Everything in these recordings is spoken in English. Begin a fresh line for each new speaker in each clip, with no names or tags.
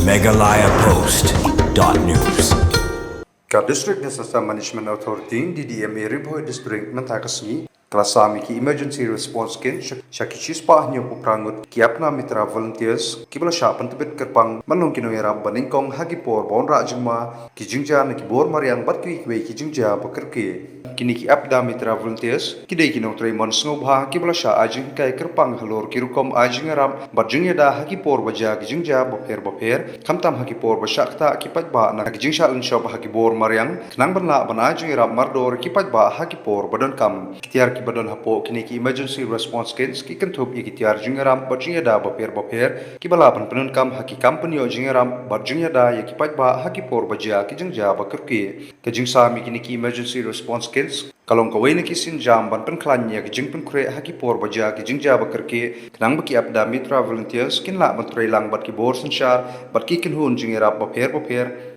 meghalayapost.news.
District Disaster Management Authority DDMA Riboy District Mantakasi Klasami ki emergency response kin shakichis pa nyo puprangut ki apna mitra volunteers ki bala sha pantbit kerpang manong kinoyara baningkong hagipor bon rajingma ki jingja na ki bor mariang bat ki we ki jingja bakerke kini ki apda mitra volunteers ki dei kinong tray mon snobha ki bala sha ajing kai kerpang halor ki rukom ajing ram barjing da hagipor baja ki jingja boper kamtam hagipor bashakta ki pajba na ki jingsha lin shop hagibor mariang nang banla banajing ram mardor ki pajba hagipor badon kam kitiar ki badon hapo kini ki emergency response kits ki kanthop ki tiar jingaram barjing da boper ki bala ban penun kam haki company o jingaram barjing da ye ki pajba hagipor baja ki jingja bakerke ke jingsa mi kini ki emergency response kits kalong kawai na kisin jam ban pen klanya ki jingpen kure haki por baja ki jingja bakerke nang baki apda mitra volunteers kin la mantrai lang bat ki bor sanshar bat ki kin hun jingira boper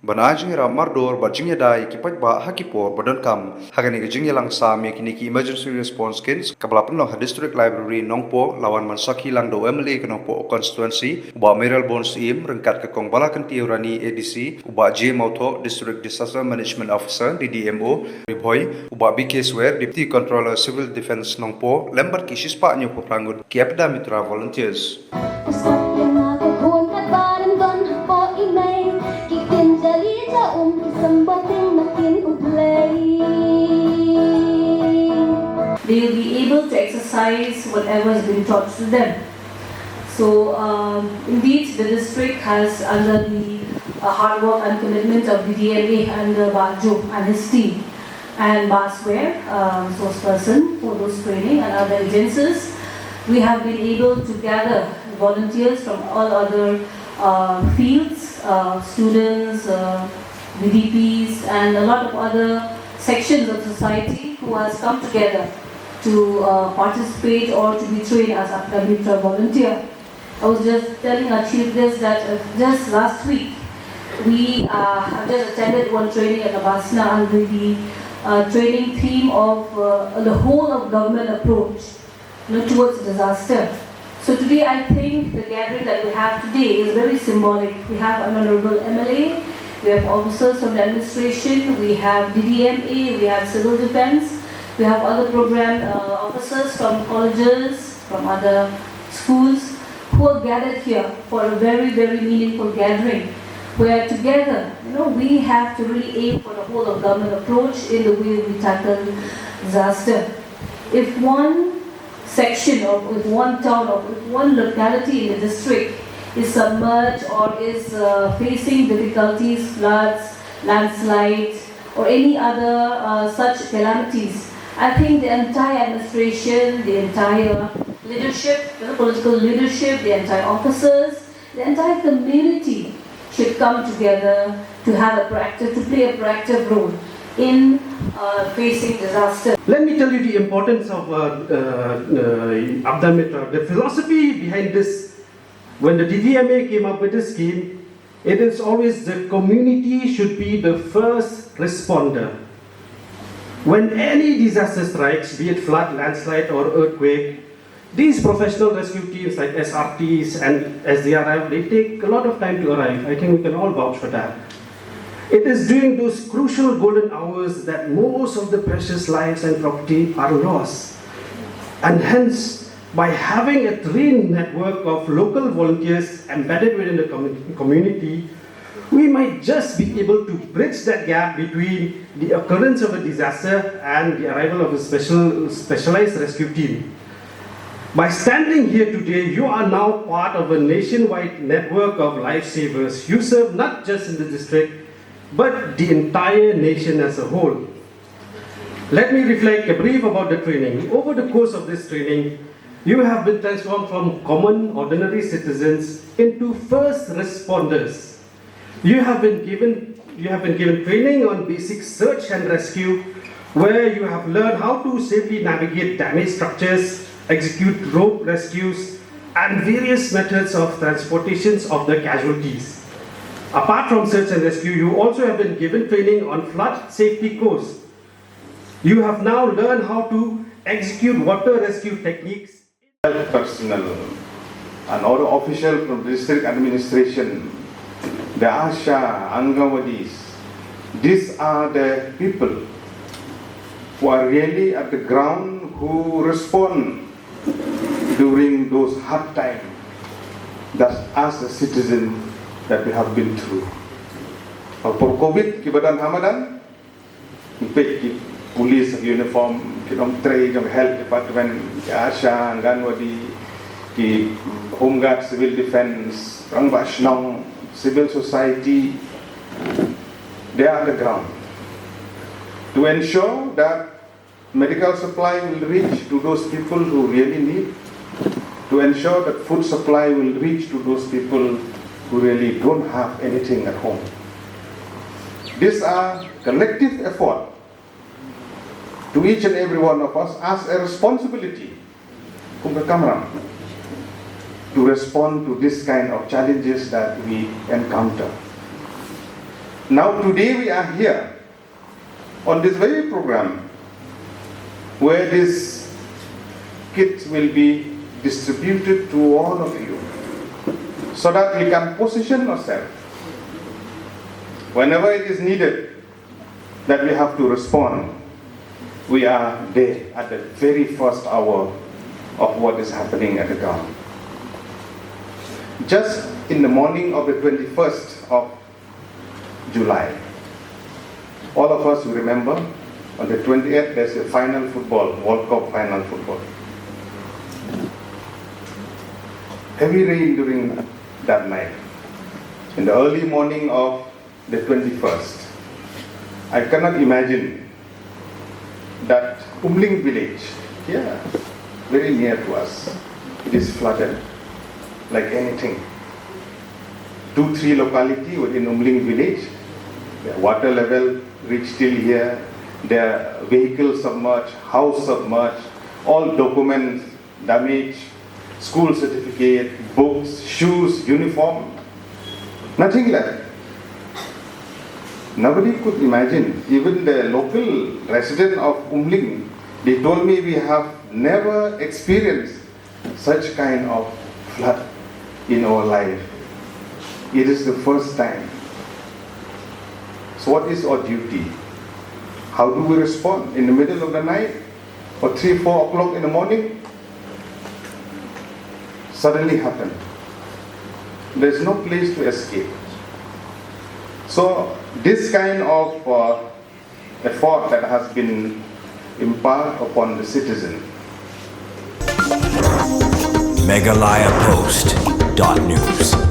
bana jingira mardor bat jingya dai ki pajba haki por badon kam hagani ki jingya lang sa me kini ki emergency response kits kabla pen ha district library nongpoh lawan mansaki lang do emily ki nongpoh constituency uba meral bons im rengkat ke kong bala kan tiurani adc uba j mauto district disaster management officer ddmo riboy uba bk where Deputy Controller Civil Defense Nongpoh lembar ki sispa nyo poprangut ki apda mitra volunteers.
They will be able to exercise whatever has been taught to them. So indeed the district has, under the hard work and commitment of DDMA and Bajo and his team, and Basware, source person for those training and other agencies, we have been able to gather volunteers from all other fields, students, VDPs, and a lot of other sections of society who has come together to participate or to be trained as a Mitra volunteer. I was just telling our chief this that just last week we have just attended one training at Abasna under the training theme of the whole of government approach towards disaster. So today I think the gathering that we have today is very symbolic. We have an honorable MLA, we have officers from the administration, we have DDMA, we have civil defense, we have other program officers from colleges, from other schools who are gathered here for a very, very meaningful gathering, where together, we have to really aim for the whole of government approach in the way we tackle disaster. If one section or if one town or if one locality in the district is submerged or is facing difficulties, floods, landslides, or any other such calamities, I think the entire administration, the entire leadership, political leadership, the entire officers, the entire community should come together to have to play a proactive role in facing disaster.
Let me tell you the importance of Abda Mitra. The philosophy behind this, when the DDMA came up with this scheme, it is always the community should be the first responder. When any disaster strikes, be it flood, landslide or earthquake, these professional rescue teams like SRTs and SDRF, they take a lot of time to arrive. I think we can all vouch for that. It is during those crucial golden hours that most of the precious lives and property are lost. And hence, by having a trained network of local volunteers embedded within the community, we might just be able to bridge that gap between the occurrence of a disaster and the arrival of a specialized rescue team. By standing here today, you are now part of a nationwide network of lifesavers. You serve not just in the district, but the entire nation as a whole. Let me reflect a brief about the training. Over the course of this training, you have been transformed from common, ordinary citizens into first responders. You have been given training on basic search and rescue, where you have learned how to safely navigate damaged structures, execute rope rescues, and various methods of transportations of the casualties. Apart from search and rescue, you also have been given training on flood safety course. You have now learned how to execute water rescue techniques.
Personnel and all official from district administration the Asha, Angawadis. These are the people who are really at the ground, who respond during those hard times that as a citizen that we have been through. For COVID, kibadan Hamadan, ki police uniform, ki trade, health department, ki Asha, Anganwadi, ki Home Guard, Civil Defense, Rangbashnong, civil society, they are the ground to ensure that medical supply will reach to those people who really need, to ensure that food supply will reach to those people who really don't have anything at home. These are collective effort to each and every one of us as a responsibility to respond to this kind of challenges that we encounter. Now today we are here on this very program where these kits will be distributed to all of you so that we can position ourselves whenever it is needed that we have to respond. We are there at the very first hour of what is happening at the ground. Just in the morning of the 21st of July, all of us will remember on the 28th there's a final football, World Cup final football. Heavy rain during that night. In the early morning of the 21st, I cannot imagine that Umling village, here, very near to us, it is flooded like anything. 2-3 locality within Umling village, the water level reached till here, their vehicles submerged, house submerged, all documents damaged, school certificate, books, shoes, uniform, nothing left. Nobody could imagine, even the local resident of Umling, they told me we have never experienced such kind of flood in our life. It is the first time. So what is our duty? How do we respond? In the middle of the night or 3-4 o'clock in the morning? Suddenly happened. There is no place to escape. So this kind of effort that has been imparted upon the citizen.
meghalayapost.news